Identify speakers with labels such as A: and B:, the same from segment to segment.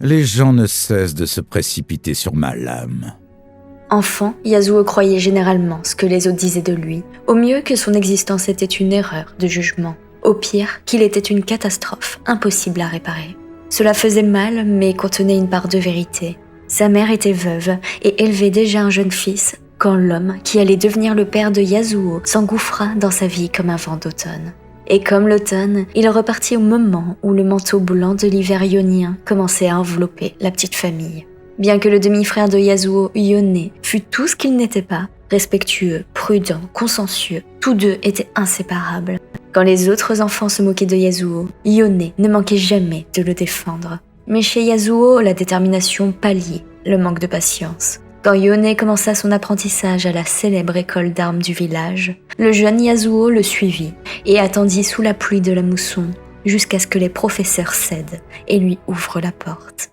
A: Les gens ne cessent de se précipiter sur ma lame.
B: Enfant, Yasuo croyait généralement ce que les autres disaient de lui. Au mieux que son existence était une erreur de jugement. Au pire, qu'il était une catastrophe, impossible à réparer. Cela faisait mal, mais contenait une part de vérité. Sa mère était veuve et élevait déjà un jeune fils, quand l'homme, qui allait devenir le père de Yasuo, s'engouffra dans sa vie comme un vent d'automne. Et comme l'automne, il repartit au moment où le manteau blanc de l'hiver ionien commençait à envelopper la petite famille. Bien que le demi-frère de Yasuo, Yone, fût tout ce qu'il n'était pas, respectueux, prudent, consciencieux, tous deux étaient inséparables. Quand les autres enfants se moquaient de Yasuo, Yone ne manquait jamais de le défendre. Mais chez Yasuo, la détermination palliait le manque de patience. Quand Yone commença son apprentissage à la célèbre école d'armes du village, le jeune Yasuo le suivit et attendit sous la pluie de la mousson jusqu'à ce que les professeurs cèdent et lui ouvrent la porte.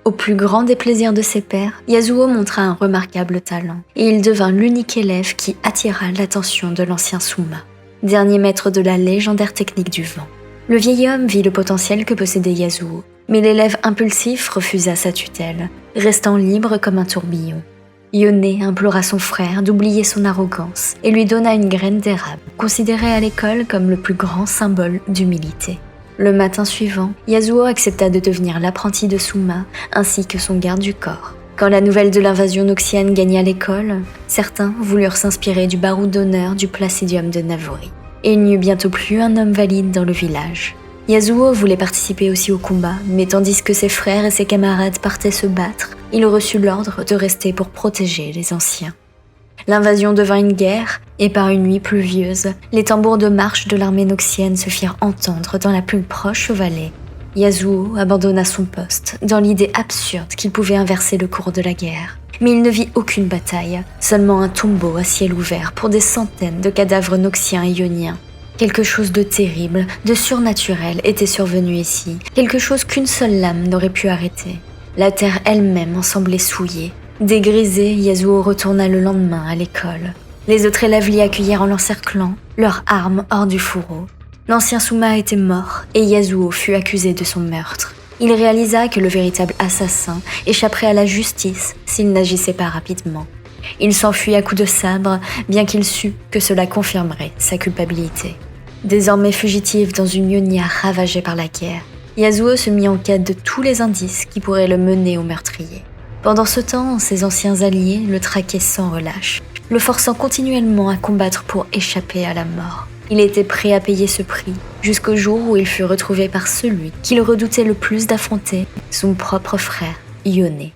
B: Au plus grand des plaisirs de ses pairs, Yasuo montra un remarquable talent et il devint l'unique élève qui attira l'attention de l'ancien Suma, dernier maître de la légendaire technique du vent. Le vieil homme vit le potentiel que possédait Yasuo, mais l'élève impulsif refusa sa tutelle, restant libre comme un tourbillon. Yone implora son frère d'oublier son arrogance et lui donna une graine d'érable, considérée à l'école comme le plus grand symbole d'humilité. Le matin suivant, Yasuo accepta de devenir l'apprenti de Suma ainsi que son garde du corps. Quand la nouvelle de l'invasion noxienne gagna l'école, certains voulurent s'inspirer du baroud d'honneur du Placidium de Navori. Et il n'y eut bientôt plus un homme valide dans le village. Yasuo voulait participer aussi au combat, mais tandis que ses frères et ses camarades partaient se battre, il reçut l'ordre de rester pour protéger les anciens. L'invasion devint une guerre, et par une nuit pluvieuse, les tambours de marche de l'armée noxienne se firent entendre dans la plus proche vallée. Yasuo abandonna son poste, dans l'idée absurde qu'il pouvait inverser le cours de la guerre. Mais il ne vit aucune bataille, seulement un tombeau à ciel ouvert pour des centaines de cadavres noxiens et ioniens. Quelque chose de terrible, de surnaturel était survenu ici, quelque chose qu'une seule lame n'aurait pu arrêter. La terre elle-même en semblait souillée. Dégrisé, Yasuo retourna le lendemain à l'école. Les autres élèves l'y accueillirent en l'encerclant, leurs armes hors du fourreau. L'ancien Suma était mort et Yasuo fut accusé de son meurtre. Il réalisa que le véritable assassin échapperait à la justice s'il n'agissait pas rapidement. Il s'enfuit à coups de sabre, bien qu'il sût que cela confirmerait sa culpabilité. Désormais fugitif dans une Ionia ravagée par la guerre, Yasuo se mit en quête de tous les indices qui pourraient le mener au meurtrier. Pendant ce temps, ses anciens alliés le traquaient sans relâche, le forçant continuellement à combattre pour échapper à la mort. Il était prêt à payer ce prix, jusqu'au jour où il fut retrouvé par celui qu'il redoutait le plus d'affronter, son propre frère, Yone.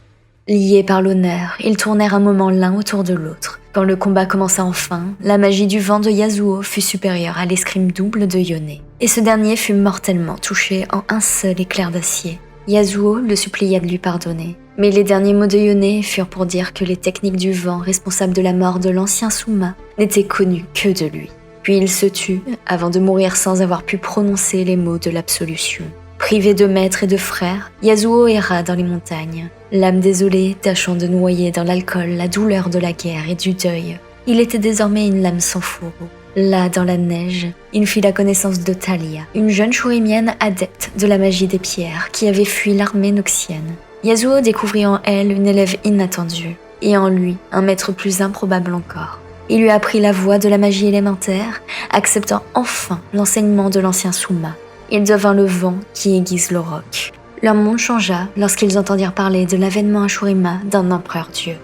B: Liés par l'honneur, ils tournèrent un moment l'un autour de l'autre. Quand le combat commença enfin, la magie du vent de Yasuo fut supérieure à l'escrime double de Yone, et ce dernier fut mortellement touché en un seul éclair d'acier. Yasuo le supplia de lui pardonner, mais les derniers mots de Yone furent pour dire que les techniques du vent responsables de la mort de l'ancien Suma n'étaient connues que de lui. Puis il se tut, avant de mourir sans avoir pu prononcer les mots de l'absolution. Privé de maître et de frère, Yasuo erra dans les montagnes, l'âme désolée tâchant de noyer dans l'alcool la douleur de la guerre et du deuil. Il était désormais une lame sans fourreau. Là, dans la neige, il fit la connaissance de Thalia, une jeune chourimienne adepte de la magie des pierres qui avait fui l'armée noxienne. Yasuo découvrit en elle une élève inattendue, et en lui un maître plus improbable encore. Il lui apprit la voie de la magie élémentaire, acceptant enfin l'enseignement de l'ancien Suma. Il devint le vent qui aiguise le roc. Leur monde changea lorsqu'ils entendirent parler de l'avènement à Shurima d'un empereur-dieu.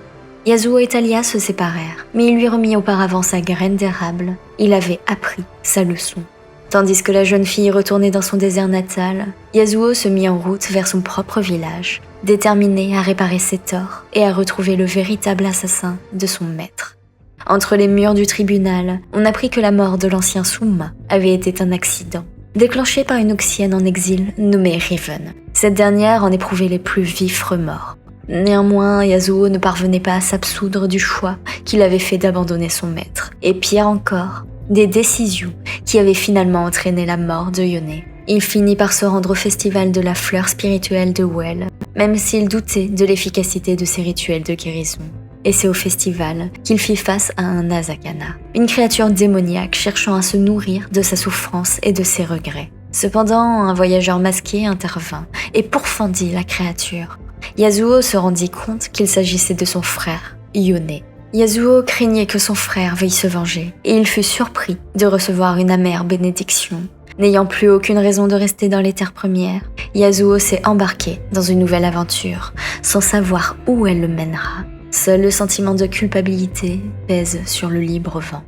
B: Yasuo et Thalia se séparèrent, mais il lui remit auparavant sa graine d'érable. Il avait appris sa leçon. Tandis que la jeune fille retournait dans son désert natal, Yasuo se mit en route vers son propre village, déterminé à réparer ses torts et à retrouver le véritable assassin de son maître. Entre les murs du tribunal, on apprit que la mort de l'ancien Suma avait été un accident, déclenché par une Noxienne en exil nommée Riven. Cette dernière en éprouvait les plus vifs remords. Néanmoins, Yasuo ne parvenait pas à s'absoudre du choix qu'il avait fait d'abandonner son maître. Et pire encore, des décisions qui avaient finalement entraîné la mort de Yone. Il finit par se rendre au festival de la fleur spirituelle de Well, même s'il doutait de l'efficacité de ses rituels de guérison. Et c'est au festival qu'il fit face à un Asakana, une créature démoniaque cherchant à se nourrir de sa souffrance et de ses regrets. Cependant, un voyageur masqué intervint et pourfendit la créature. Yasuo se rendit compte qu'il s'agissait de son frère, Yone. Yasuo craignait que son frère veuille se venger, et il fut surpris de recevoir une amère bénédiction. N'ayant plus aucune raison de rester dans les terres premières, Yasuo s'est embarqué dans une nouvelle aventure, sans savoir où elle le mènera. Seul le sentiment de culpabilité pèse sur le libre vent.